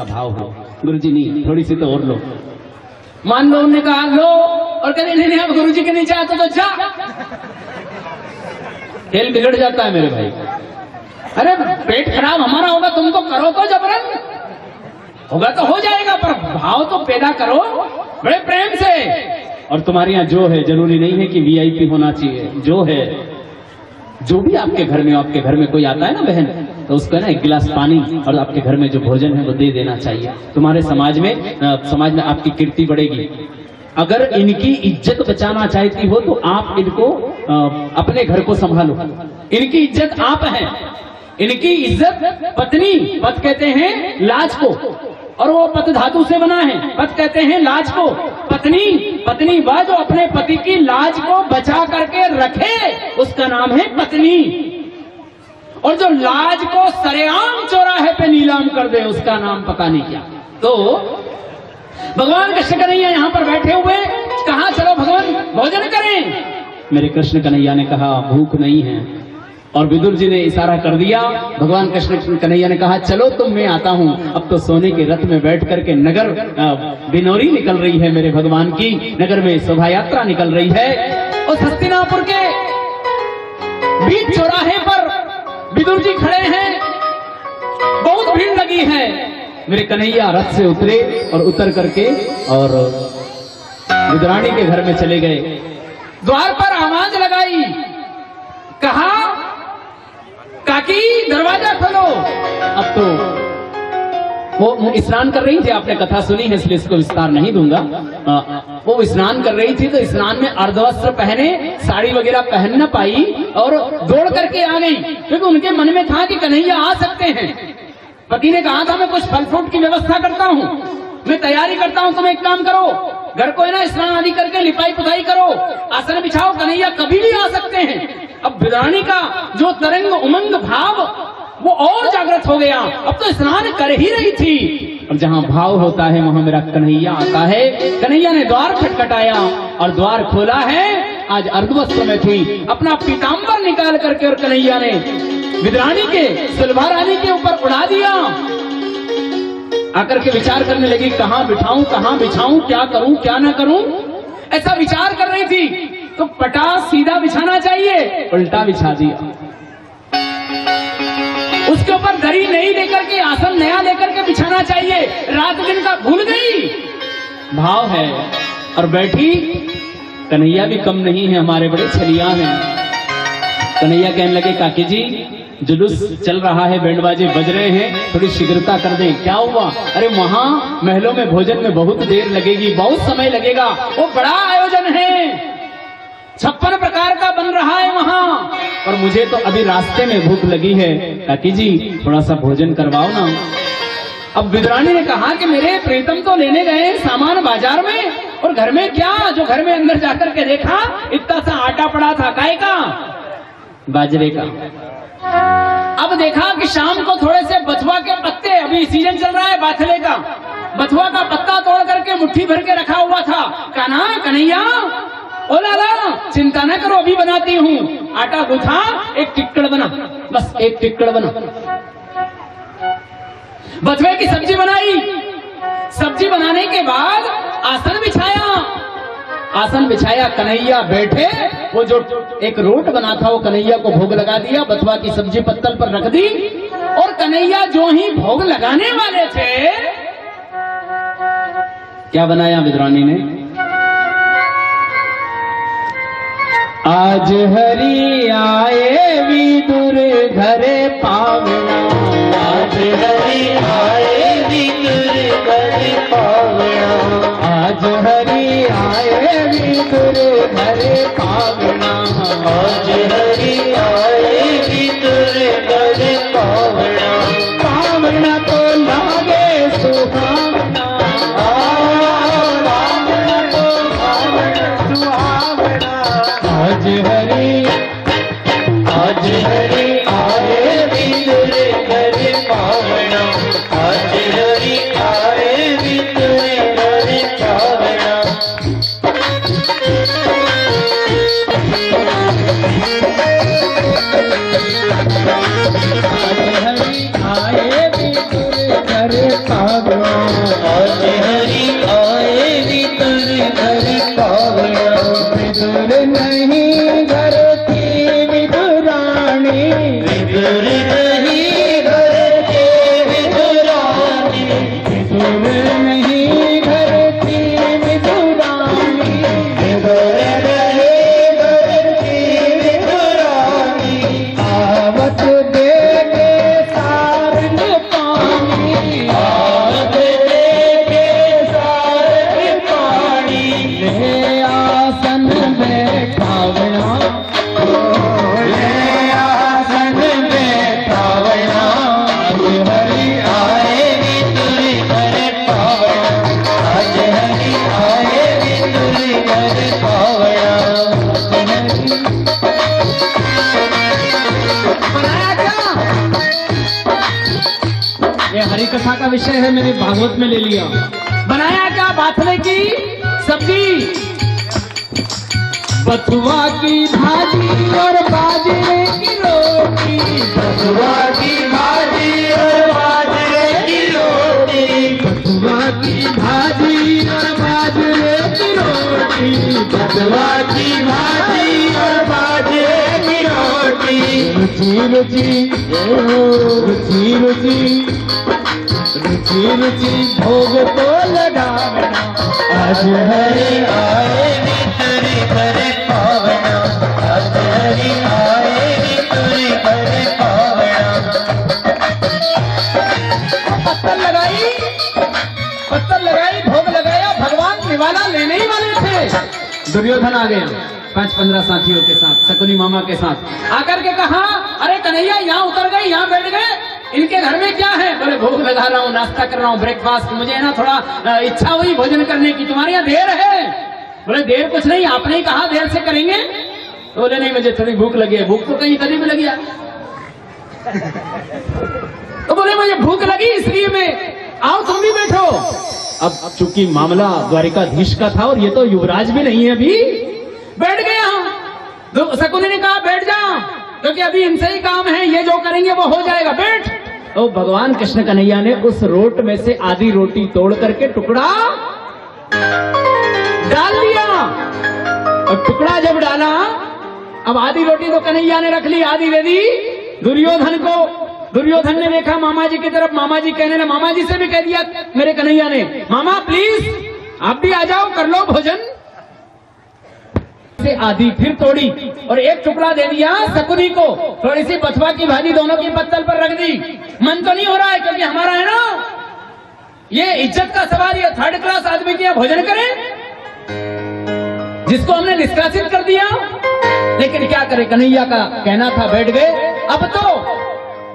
का भाव हो। गुरुजी नहीं, थोड़ी सी तो और लो। मान लो उन्होंने कहा लो, और कहते नहीं अब गुरुजी के नीचे आता तो जा। खेल बिगड़ जाता है मेरे भाई। अरे पेट खराब हमारा होगा, तुम तो करो तो जबरन, होगा तो हो जाएगा, पर भाव तो पैदा करो बड़े प्रेम से। और तुम्हारे यहाँ जो है जरूरी नहीं है कि वीआईपी होना चाहिए, जो है जो भी आपके घर में, आपके घर में कोई आता है ना बहन, तो उसको ना एक गिलास पानी और आपके घर में जो भोजन है वो दे देना चाहिए। तुम्हारे समाज में आपकी कीर्ति बढ़ेगी। अगर इनकी इज्जत बचाना चाहती हो तो आप इनको अपने घर को संभालो। इनकी इज्जत आप हैं, इनकी इज्जत पत्नी, पत कहते हैं लाज को, और वो पत धातु से बना है, पत कहते हैं लाज को। पत्नी वह जो अपने पति की लाज को बचा करके रखे, उसका नाम है पत्नी। और जो लाज को सरेआम चौराहे पे नीलाम कर दे, उसका नाम पता नहीं क्या। तो भगवान कृष्ण कन्हैया यहाँ पर बैठे हुए, कहा चलो भगवान भोजन करें। मेरे कृष्ण कन्हैया ने कहा भूख नहीं है, और विदुर जी ने इशारा कर दिया। भगवान कृष्ण कन्हैया ने कहा चलो तुम, मैं आता हूँ। अब तो सोने के रथ में बैठ करके नगर बिनौरी निकल रही है, मेरे भगवान की नगर में शोभा यात्रा निकल रही है। और हस्तिनापुर के बीच चौराहे पर विदुर जी खड़े हैं, बहुत भीड़ लगी है। मेरे कन्हैया रथ से उतरे और उतर करके और विदुरानी के घर में चले गए। द्वार पर आवाज लगाई, कहा काकी दरवाजा खोलो। अब तो वो स्नान कर रही थी, आपने कथा सुनी है इसलिए इसको विस्तार नहीं दूंगा। वो स्नान कर रही थी, तो स्नान में अर्धवस्त्र पहने, साड़ी वगैरह पहन न पाई और दौड़ करके आ गई, क्योंकि उनके मन में था कि कन्हैया आ सकते हैं। पति ने कहा था मैं कुछ फल फ्रूट की व्यवस्था करता हूँ, मैं तैयारी करता हूँ, तुम एक काम करो, घर को है ना स्नान आदि करके लिपाई पुताई करो, आसन बिछाओ, कन्हैया कभी भी आ सकते हैं। अब विदुरानी का जो तरंग उमंग भाव वो और जागृत हो गया। अब तो स्नान कर ही रही थी, और जहाँ भाव होता है वहां मेरा कन्हैया आता है। कन्हैया ने द्वार खटखटाया और द्वार खोला है। आज अर्धवस्त्र में थी, अपना पीताम्बर निकाल करके और कन्हैया ने विदुरानी के सुलभा रानी के ऊपर उड़ा दिया। आकर के विचार करने लगी, कहाँ बिठाऊं, कहाँ बिछाऊं, क्या करूं, क्या ना करूं, ऐसा विचार कर रही थी। तो पटा सीधा बिछाना चाहिए, उल्टा बिछा दिया। उसके ऊपर दरी नहीं लेकर के, आसन नया लेकर के बिछाना चाहिए, रात दिन का भूल गई। भाव है और बैठी। कन्हैया भी कम नहीं है, हमारे बड़े छलिया हैं। कन्हैया कहने लगे काकी जी जुलूस चल रहा है, बैंड बाजे बज रहे हैं, थोड़ी शीघ्रता कर दें। क्या हुआ? अरे वहां महलों में भोजन में बहुत देर लगेगी, बहुत समय लगेगा, वो बड़ा आयोजन है, 56 प्रकार का बन रहा है वहां, और मुझे तो अभी रास्ते में भूख लगी है, काकी जी थोड़ा सा भोजन करवाओ ना। अब विदुरानी ने कहा कि मेरे प्रीतम तो लेने गए सामान बाजार में, और घर में क्या, जो घर में अंदर जाकर के देखा इतना सा आटा पड़ा था, काय का? बाजरे का। अब देखा कि शाम को थोड़े से बथुआ के पत्ते, अभी सीजन चल रहा है बाथले का, बथुआ का पत्ता तोड़ करके मुट्ठी भर के रखा हुआ था। कान्हा, कन्हैया, ओ लाला चिंता न करो, अभी बनाती हूँ। आटा गूंथा, एक टिक्कड़ बना, बस एक टिक्कड़ बना। बथुए की सब्जी बनाई, सब्जी बनाने के बाद आसन बिछाया, आसन बिछाया, कन्हैया बैठे, वो जो एक रोट बना था वो कन्हैया को भोग लगा दिया, बथुआ की सब्जी पत्तल पर रख दी, और कन्हैया जो ही भोग लगाने वाले थे, क्या बनाया विदुरानी ने? आज हरि आए विदुर घरे पावना, आज हरि आए विदुर घरे पावना, आज हरि आए विदुर घरे पावना, आज हरि आए विदुर घरे पावना, पावना तो लागे सुहावना, पावना तो भावना सुहावना। आज हरि आए विदुर घरे पावना, आज हरि आए विदुर घरे पावना। आज हरि आए विदुर घरे पावना, हरी कथा का विषय है, मैंने भागवत में ले लिया। बनाया क्या? बाथले की सब्जी, बथुआ की भाजी और बाजरे की रोटी, बथुआ की भाजी और बाजरे की रोटी, बथुआ की भाजी और बाजरे की रोटी, बथुआ की भाजी और बाजरे की रोटी। रुचि रुचि रुचि रुचि रुचि रुचि भोग तो लगावना, आज हरि आए तुरी करे पावना, आज हरि आए तुरी करे पावना। पत्थर लगाई, भोग लगाया, भगवान निवाला लेने ही वाले थे। दुर्योधन आ गया 5-15 साथियों के साथ, शकुनी मामा के साथ आकर के कहा, अरे कन्हैया यहाँ उतर गए, यहाँ बैठ गए, इनके घर में क्या है? बोले भोग लगा रहा हूँ, नाश्ता कर रहा हूँ, ब्रेकफास्ट, मुझे है ना थोड़ा इच्छा हुई भोजन करने की, तुम्हारे यहाँ देर है। बोले देर कुछ नहीं, आपने ही कहा देर से करेंगे। तो बोले नहीं, मुझे थोड़ी भूख लगी है। भूख तो कहीं कभी भी लगी है। तो बोले मुझे भूख लगी इसलिए मैं, आओ तुम भी बैठो। अब चूंकि मामला द्वारिकाधीश का था और ये तो युवराज भी नहीं है, अभी बैठ गए हम। तो शकुनी ने कहा बैठ जाओ, क्योंकि अभी इनसे ही काम है, ये जो करेंगे वो हो जाएगा, बैठ। तो भगवान कृष्ण कन्हैया ने उस रोट में से आधी रोटी तोड़ करके टुकड़ा डाल दिया, और टुकड़ा जब डाला, अब आधी रोटी तो कन्हैया ने रख ली, आधी दे दी दुर्योधन को। दुर्योधन ने देखा मामा जी की तरफ, मामा जी कहने लगे, मामा जी से भी कह दिया मेरे कन्हैया ने, मामा प्लीज आप भी आ जाओ, कर लो भोजन। से आधी फिर तोड़ी और एक टुकड़ा दे दिया शकुनी को, थोड़ी सी बथुआ की भाजी दोनों की पत्तल पर रख दी। मन तो नहीं हो रहा है, क्योंकि हमारा है ना ये इज्जत का सवाल, ये 3rd क्लास आदमी के भोजन करें, जिसको हमने निष्कासित कर दिया। लेकिन क्या करे, कन्हैया का कहना था, बैठ गए। अब तो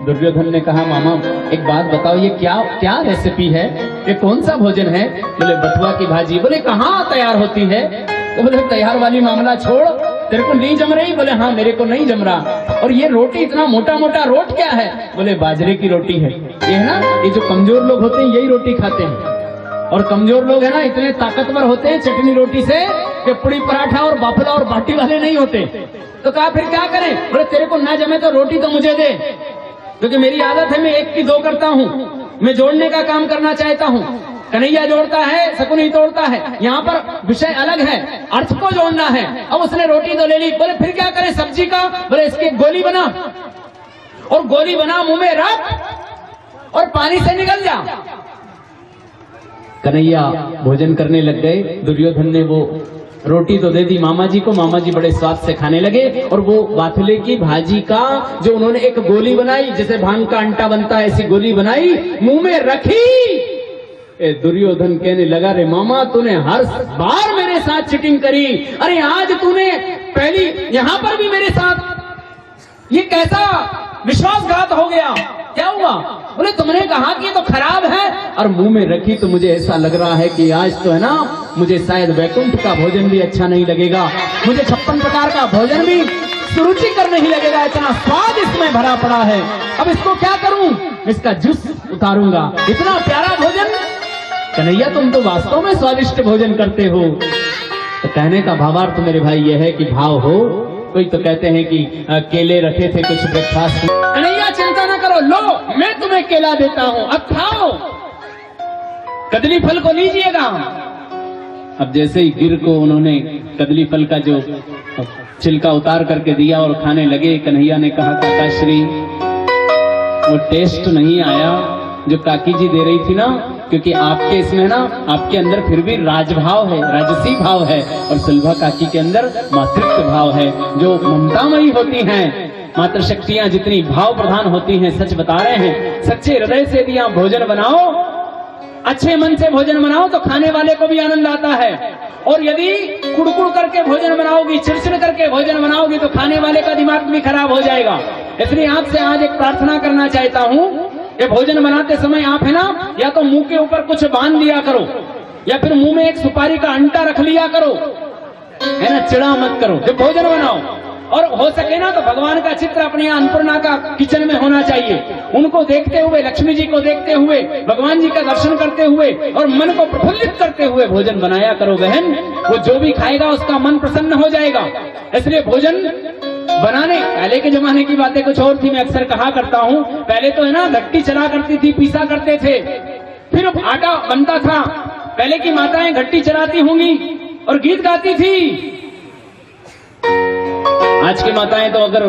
दुर्योधन ने कहा, मामा एक बात बताओ, ये क्या क्या रेसिपी है, ये कौन सा भोजन है? बोले बथुआ की भाजी। बोले कहाँ तैयार होती है? तो बोले तैयार वाली मामला छोड़, तेरे को नहीं जम रही? बोले हाँ मेरे को नहीं जम रहा। और ये रोटी इतना मोटा मोटा रोट क्या है? बोले बाजरे की रोटी है। ये है ना, ये जो कमजोर लोग होते हैं यही रोटी खाते हैं, और कमजोर लोग है ना इतने ताकतवर होते हैं चटनी रोटी से कि पूड़ी पराठा और बाफला और बाटी वाले नहीं होते। तो कहा फिर क्या करें? बोले तेरे को ना जमे तो रोटी तो मुझे दे, क्योंकि मेरी आदत है, मैं 1 की 2 करता हूँ, मैं जोड़ने का काम करना चाहता हूँ। कन्हैया जोड़ता है, शकुनी तोड़ता है, यहाँ पर विषय अलग है, अर्थ को जोड़ना है। अब उसने रोटी तो ले ली, बोले फिर क्या करें सब्जी का? बोले इसकी गोली बना, और गोली बना मुंह में रख और पानी से निकल जा। कन्हैया भोजन करने लग गए। दुर्योधन ने वो रोटी तो दे दी मामा जी को, मामा जी बड़े स्वाद से खाने लगे, और वो बाथले की भाजी का जो उन्होंने एक गोली बनाई, जैसे भांग का अंटा बनता है ऐसी गोली बनाई, मुंह में रखी। दुर्योधन कहने लगा, रे मामा तूने हर बार मेरे साथ चीटिंग करी, अरे आज तूने पहली यहाँ पर भी मेरे साथ, ये कैसा विश्वासघात हो गया? क्या हुआ? बोले तुमने कहा कि तो खराब है, और मुंह में रखी तो मुझे ऐसा लग रहा है कि आज तो है ना, मुझे शायद वैकुंठ का भोजन भी अच्छा नहीं लगेगा, मुझे 56 प्रकार का भोजन भी सुरुचिकर नहीं लगेगा, इतना स्वाद इसमें भरा पड़ा है। अब इसको क्या करूं? इसका जूस उतारूंगा। इतना प्यारा भोजन। कन्हैया तुम तो वास्तव में स्वादिष्ट भोजन करते हो। तो कहने का भावार्थ मेरे भाई यह है कि भाव हो। कोई तो कहते हैं कि केले रखे थे कुछ ब्रेकफास्ट। कन्हैया चिंता न करो, लो मैं तुम्हें केला देता हूँ, अब खाओ, कदली फल को लीजिएगा। अब जैसे ही गिर को उन्होंने कदली फल का जो छिलका उतार करके दिया और खाने लगे, कन्हैया ने कहा काकाश्री वो टेस्ट नहीं आया जो काकी जी दे रही थी ना, क्योंकि आपके इसमें ना, आपके अंदर फिर भी राजभाव है, राजसी भाव है, और सुलभा काकी के अंदर मातृत्व भाव है, जो ममतामयी होती हैं। मातृ शक्तियां जितनी भाव प्रधान होती हैं, सच बता रहे हैं, सच्चे हृदय से यदि आप भोजन बनाओ, अच्छे मन से भोजन बनाओ, तो खाने वाले को भी आनंद आता है। और यदि कुड़कुड़ करके भोजन बनाओगी, चिड़चिड़ करके भोजन बनाओगी, तो खाने वाले का दिमाग भी खराब हो जाएगा। इसलिए आपसे आज एक प्रार्थना करना चाहता हूँ, ये भोजन बनाते समय आप है ना, या तो मुंह के ऊपर कुछ बांध लिया करो, या फिर मुंह में एक सुपारी का अंटा रख लिया करो, है ना, चिड़ा मत करो जब भोजन बनाओ। और हो सके ना तो भगवान का चित्र अपने यहाँ अन्नपूर्णा का किचन में होना चाहिए। उनको देखते हुए, लक्ष्मी जी को देखते हुए, भगवान जी का दर्शन करते हुए और मन को प्रफुल्लित करते हुए भोजन बनाया करो बहन। वो जो भी खाएगा उसका मन प्रसन्न हो जाएगा। इसलिए भोजन बनाने, पहले के जमाने की बातें कुछ और थी, मैं अक्सर कहा करता हूँ। पहले तो है ना घट्टी चला करती थी, पीसा करते थे, फिर आटा बनता था। पहले की माताएं घट्टी चलाती होंगी और गीत गाती थी। आज की माताएं तो अगर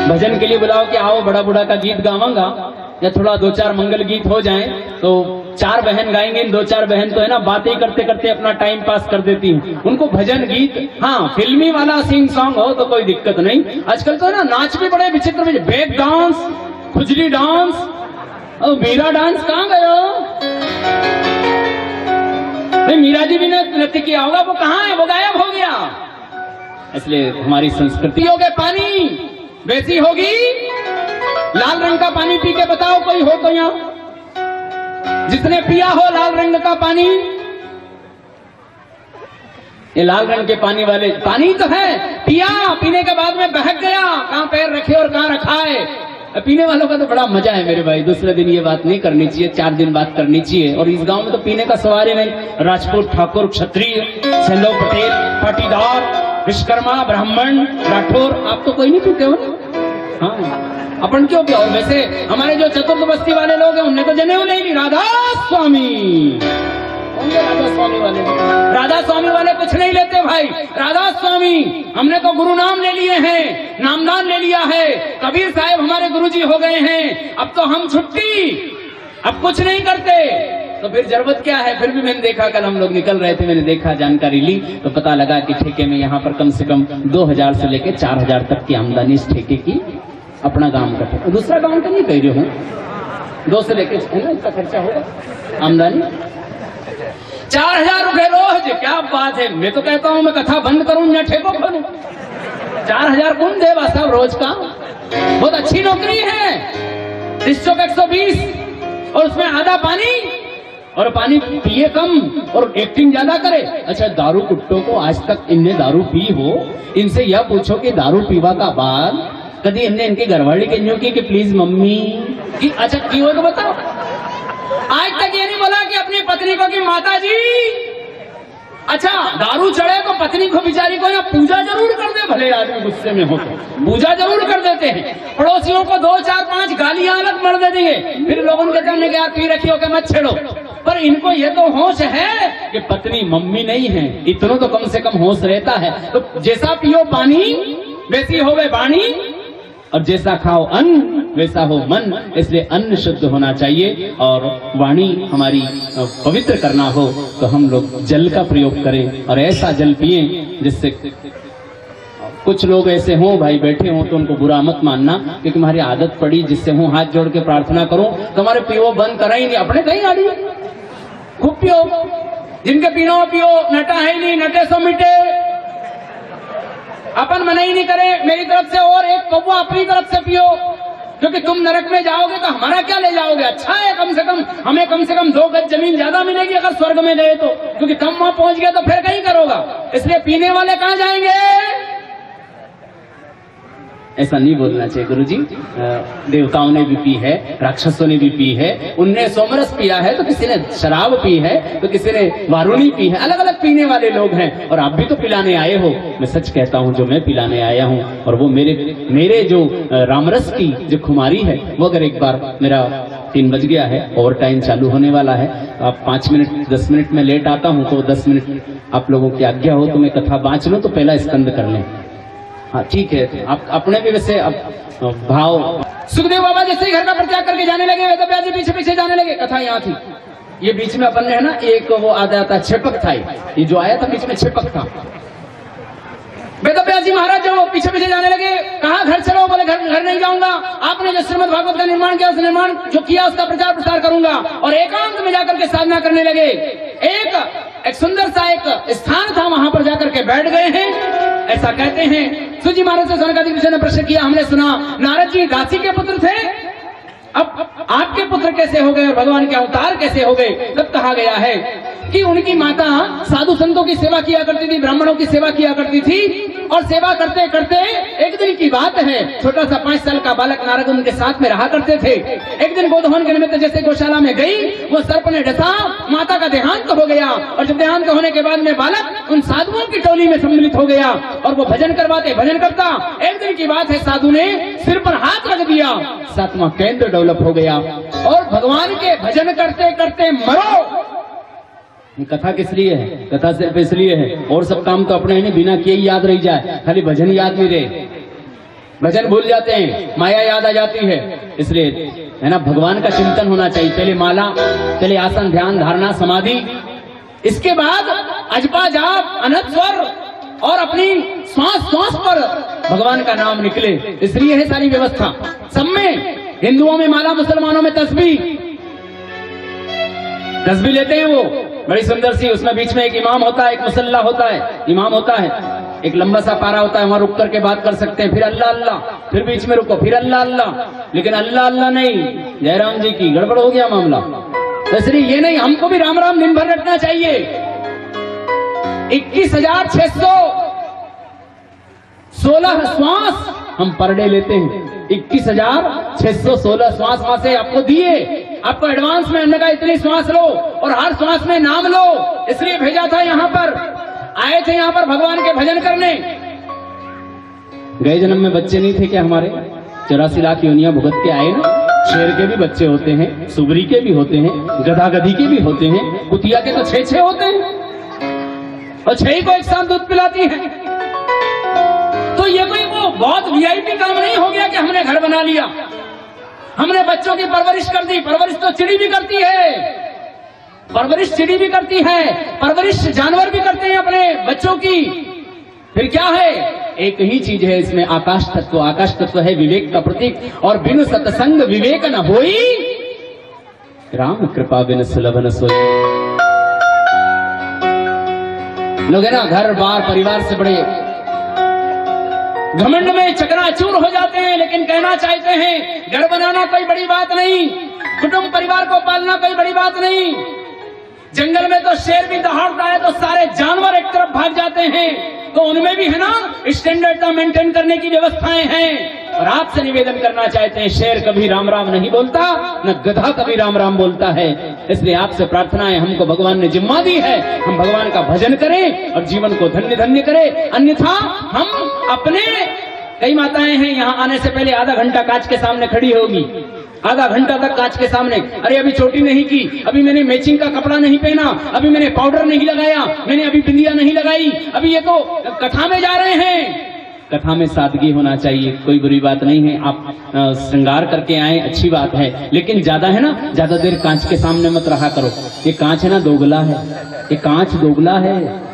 भजन के लिए बुलाओ कि आओ बड़ा बूढ़ा का गीत गावांगा या थोड़ा 2-4 मंगल गीत हो जाएं तो 4 बहन गाएंगे, 2-4 बहन तो है ना बातें करते करते अपना टाइम पास कर देती हैं। उनको भजन गीत, हाँ फिल्मी वाला सिंग सॉन्ग हो तो कोई दिक्कत नहीं। आजकल तो है ना नाच भी बड़े विचित्र में, बैक डांस, खुजली डांस और मीरा डांस कहाँ गयो? मीरा जी भी ने नृत्य किया होगा, वो कहाँ है? वो गायब हो गया। इसलिए हमारी संस्कृतियों के पानी वैसी होगी। लाल रंग का पानी पी के बताओ कोई हो तो यहाँ जिसने पिया हो लाल रंग का पानी। ये लाल रंग के पानी वाले, पानी तो है, पिया, पीने के बाद में बहक गया, कहाँ पैर रखे और कहाँ रखा है। पीने वालों का तो बड़ा मजा है मेरे भाई। दूसरे दिन ये बात नहीं करनी चाहिए, 4 दिन बात करनी चाहिए। और इस गांव में तो पीने का सवाल ही नहीं। राजपूत, ठाकुर, क्षत्रिय, सेलो, पटेल, पाटीदार, विश्वकर्मा, ब्राह्मण, राठौर, आप तो कोई नहीं पीते हो ना? हाँ, अपन क्यों पिया? वैसे हमारे जो चतुर्थ बस्ती वाले लोग हैं उनने तो जनेऊ नहीं ली। राधा स्वामी, राधा स्वामी वाले, राधा स्वामी वाले कुछ नहीं लेते भाई। राधा स्वामी, हमने तो गुरु नाम ले लिए हैं, नामदान ले लिया है, कबीर साहब हमारे गुरुजी हो गए हैं। अब तो हम छुट्टी, अब कुछ नहीं करते, तो फिर जरूरत क्या है? फिर भी मैंने देखा, कल हम लोग निकल रहे थे, मैंने देखा, जानकारी ली तो पता लगा कि ठेके में यहाँ पर कम से कम 2000 से लेकर 4000 तक की आमदनी इस ठेके की अपना गांव का ठेका। दूसरा गांव का नहीं कह रही हूँ, 2 से लेकर है ना इसका खर्चा होगा आमदनी 4000 रुपए रोज। क्या बात है! मैं तो कहता हूँ मैं कथा बंद करूं या ठेको खोलूं। 4000 कौन देगा साहब रोज का? बहुत अच्छी नौकरी है। 120 और उसमें आधा पानी, और पानी पिए कम और एक्टिंग ज्यादा करे। अच्छा, दारू कुट्टों को आज तक इनने दारू पी हो? इनसे यह पूछो कि दारू पीवा का बाद कभी इनने इनके घरवाली कहियो की कि प्लीज मम्मी की, अच्छा की हो तो बताओ। आज तक ये नहीं बोला कि अपनी पत्नी को कि माता जी, अच्छा दारू चढ़े तो पत्नी को बेचारी को ना पूजा जरूर कर दे। भले आदमी गुस्से में हो तो पूजा जरूर कर देते हैं। पड़ोसियों को 2, 4, 5 गालियां अलग मर दे देंगे, फिर लोगों के सामने क्या पी रखी हो के मत छेड़ो। पर इनको ये तो होश है कि पत्नी मम्मी नहीं है, इतना तो कम से कम होश रहता है। तो जैसा पियो पानी वैसी होवे वाणी, और जैसा खाओ अन्न वैसा हो मन। इसलिए अन्न शुद्ध होना चाहिए और वाणी हमारी पवित्र करना हो तो हम लोग जल का प्रयोग करें और ऐसा जल पिए जिससे कुछ लोग ऐसे हों भाई बैठे हों तो उनको बुरा मत मानना, क्योंकि तुम्हारी आदत पड़ी जिससे हूँ हाथ जोड़ के प्रार्थना करूं तुम्हारे पियो बंद करा ही नहीं, अपने कहीं आड़ी खूब पियो। जिनके पीनो पियो, नटा है नहीं, नटे सो मिटे, अपन मना ही नहीं करे मेरी तरफ से। और एक कौवा अपनी तरफ से पियो, क्योंकि तुम नरक में जाओगे तो हमारा क्या ले जाओगे? अच्छा है कम से कम हमें कम से कम 2 गज जमीन ज्यादा मिलेगी अगर स्वर्ग में गए तो, क्योंकि तुम वहां पहुंच गए तो फिर कहीं करोगा। इसलिए पीने वाले कहां जाएंगे? ऐसा नहीं बोलना चाहिए गुरुजी। देवताओं ने भी पी है, राक्षसों ने भी पी है, उनने सोमरस पिया है तो किसी ने शराब पी है तो किसी ने वारुणी पी है। अलग अलग पीने वाले लोग हैं और आप भी तो पिलाने आए हो। मैं सच कहता हूँ जो मैं पिलाने आया हूँ, और वो मेरे जो रामरस की जो खुमारी है वो अगर एक बार मेरा 3 बज गया है, ओवर टाइम चालू होने वाला है, आप 5 मिनट 10 मिनट में लेट आता हूँ तो 10 मिनट आप लोगों की आज्ञा हो तो मैं कथा बाँच लूँ तो पहला स्कंद कर लें। हाँ ठीक है, आप अपने भी वैसे अब भाव। सुखदेव बाबा जैसे ही घर का परित्याग करके जाने लगे, वेद व्यास जी पीछे पीछे जाने लगे। कथा यहाँ थी, ये बीच में अपन ने है ना एक वो आया था छिपक था, ये जो आया था बीच में छिपक था। वेद व्यास जी महाराज जो पीछे पीछे जाने लगे, कहा घर चलो? बोले घर नहीं जाऊंगा, आपने जो श्रीमद् भागवत का निर्माण किया उस निर्माण जो किया उसका प्रचार प्रसार करूंगा। और एकांत में जाकर के साधना करने लगे। एक सुंदर सा एक स्थान था, वहां पर जाकर के बैठ गए हैं। ऐसा कहते हैं सूजी महाराज से सनकादिक ऋषि ने प्रश्न किया, हमने सुना नारद जी दासी के पुत्र थे, अब आपके पुत्र कैसे हो गए और भगवान के अवतार कैसे हो गए? तब कहा गया है कि उनकी माता साधु संतों की सेवा किया करती थी, ब्राह्मणों की सेवा किया करती थी, और सेवा करते करते एक दिन की बात है, छोटा सा 5 साल का बालक नारद उनके साथ में रहा करते थे। एक दिन गोदहन के निमित्त जैसे गौशाला में गई, वो सर्प ने डसा, माता का देहांत हो गया। और जब देहांत होने के बाद में बालक उन साधुओं की टोली में सम्मिलित हो गया और वो भजन करवाते, भजन करता। एक दिन की बात है, साधु ने सिर पर हाथ रख दिया, 7वां केंद्र डेवलप हो गया और भगवान के भजन करते करते मरो। ये कथा किस लिए है? कथा सिर्फ इसलिए है, और सब काम तो अपने नहीं, बिना किए ही याद रह जाए, खाली भजन याद नहीं रहे। भजन भूल जाते हैं, माया याद आ जाती है। इसलिए है ना, भगवान का चिंतन होना चाहिए। पहले माला, पहले आसन, ध्यान, धारणा, समाधि, इसके बाद अजपा, जाप, अनंत स्वर और अपनी श्वास श्वास पर भगवान का नाम निकले। इसलिए है सारी व्यवस्था। सब में, हिंदुओं में माला, मुसलमानों में तस्बीह लेते हैं वो बड़ी सुंदर सी। उसमें बीच में एक इमाम होता है, एक मुसल्ला होता है, इमाम होता है, एक लंबा सा पारा होता है, वहां रुक करके बात कर सकते हैं। फिर अल्लाह अल्लाह, फिर बीच में रुको, फिर अल्लाह अल्लाह। लेकिन अल्लाह अल्लाह नहीं, जयराम जी की गड़बड़ हो गया मामला। इसलिए ये नहीं, हमको भी राम राम दिन भर रटना चाहिए। 21,616 श्वास हम पर डे लेते हैं। 21,616 श्वास वहां से आपको दिए। आपको एडवांस में हमने कहा इतनी श्वास लो और हर श्वास में नाम लो। इसलिए भेजा था, यहाँ पर आए थे, यहाँ पर भगवान के भजन करने। गए जन्म में बच्चे नहीं थे क्या हमारे? 84 लाख योनियां भुगत के आए ना। शेर के भी बच्चे होते हैं, सुबरी के भी होते हैं, गधा गधी के भी होते हैं, कुतिया के तो 6 होते हैं और 6 को एक साथ दूध पिलाती है। तो ये कोई वो बहुत वीआईपी काम नहीं हो गया कि हमने घर बना लिया, हमने बच्चों की परवरिश कर दी। परवरिश तो चिड़ी भी करती है, परवरिश चिड़ी भी करती है, परवरिश जानवर भी करते हैं अपने बच्चों की। फिर क्या है? एक ही चीज है इसमें, आकाश तत्व। आकाश तत्व है विवेक का प्रतीक, और बिनु सत्संग विवेक न होई, राम कृपा बिन सुलभ न सोई। लोग है ना, घर बार परिवार से बड़े घमंड में चकनाचूर हो जाते हैं, लेकिन कहना चाहते हैं घर बनाना कोई बड़ी बात नहीं, कुटुंब परिवार को पालना कोई बड़ी बात नहीं। जंगल में तो शेर भी दहाड़ता है तो सारे जानवर एक तरफ भाग जाते हैं, तो उनमें भी है ना स्टैंडर्ड का मेंटेन करने की व्यवस्थाएं हैं। और आपसे निवेदन करना चाहते हैं, शेर कभी राम राम नहीं बोलता, न गधा कभी राम राम बोलता है। इसलिए आपसे प्रार्थना है, हमको भगवान ने जिम्मा दी है, हम भगवान का भजन करें और जीवन को धन्य धन्य करें। अन्यथा हम अपने, कई माताएं हैं यहाँ आने से पहले आधा घंटा कांच के सामने खड़ी होगी, आधा घंटा तक कांच के सामने, अरे अभी चोटी नहीं की, अभी मैंने मैचिंग का कपड़ा नहीं पहना, अभी मैंने पाउडर नहीं लगाया, मैंने अभी बिंदिया नहीं लगाई, अभी ये तो कथा में जा रहे हैं। कथा में सादगी होना चाहिए, कोई बुरी बात नहीं है। आप श्रृंगार करके आए, अच्छी बात है, लेकिन ज्यादा है ना, ज्यादा देर कांच के सामने मत रहा करो। ये कांच है ना दोगला है, ये कांच दोगला है।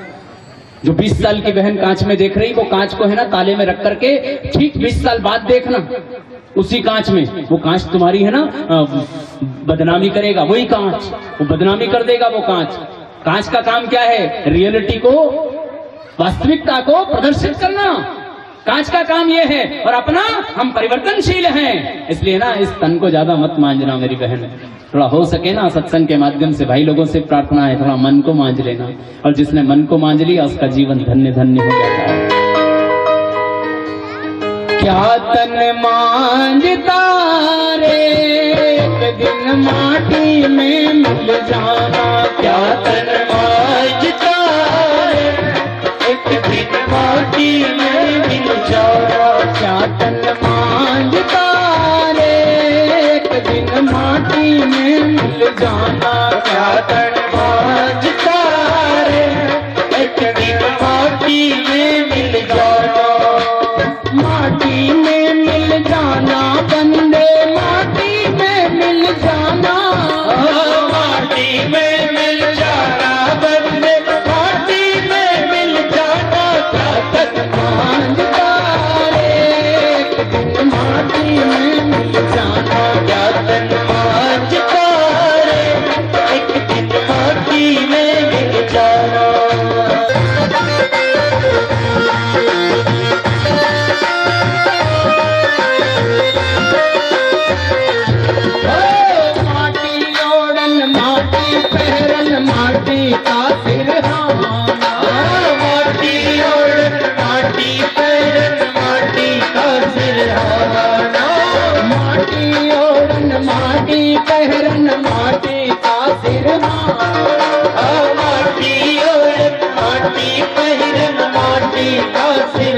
जो 20 साल की बहन कांच में देख रही, वो कांच को है ना ताले में रख करके ठीक 20 साल बाद देखना उसी कांच में। वो कांच तुम्हारी है ना बदनामी करेगा, वही कांच वो बदनामी कर देगा। वो कांच, कांच का काम क्या है? रियलिटी को, वास्तविकता को प्रदर्शित करना, कांच का काम ये है। और अपना, हम परिवर्तनशील हैं, इसलिए ना इस तन को ज्यादा मत मांझना मेरी बहन। थोड़ा हो सके ना सत्संग के माध्यम से, भाई लोगों से प्रार्थना है, थोड़ा मन को मांझ लेना, और जिसने मन को मांझ लिया उसका जीवन धन्य धन्य हो जाता है। क्या तन मांझता रे, एक दिन माटी में मिल जाना। क्या तन मांझता रे, एक दिन माटी में मिल जाना। क्या तन मांझता रे, एक दिन माटी में मिल जाना। क्या तन मांझता रे, एक दिन माटी में मिल जाना। माटी में मिल जाना बंदे, माटी में मिल जाना। माटी में मिल जाना बंदे, माटी में मिल जाना। क्या तन मांझता रे, एक दिन माटी में मिल जाना। क्या तन मांझता रे, एक दिन माटी में मिल जाना। माटी ओढ़न माटी पहरन माटी का सिरहा माटी ओढ़न माटी पहरन माटी का सिरहा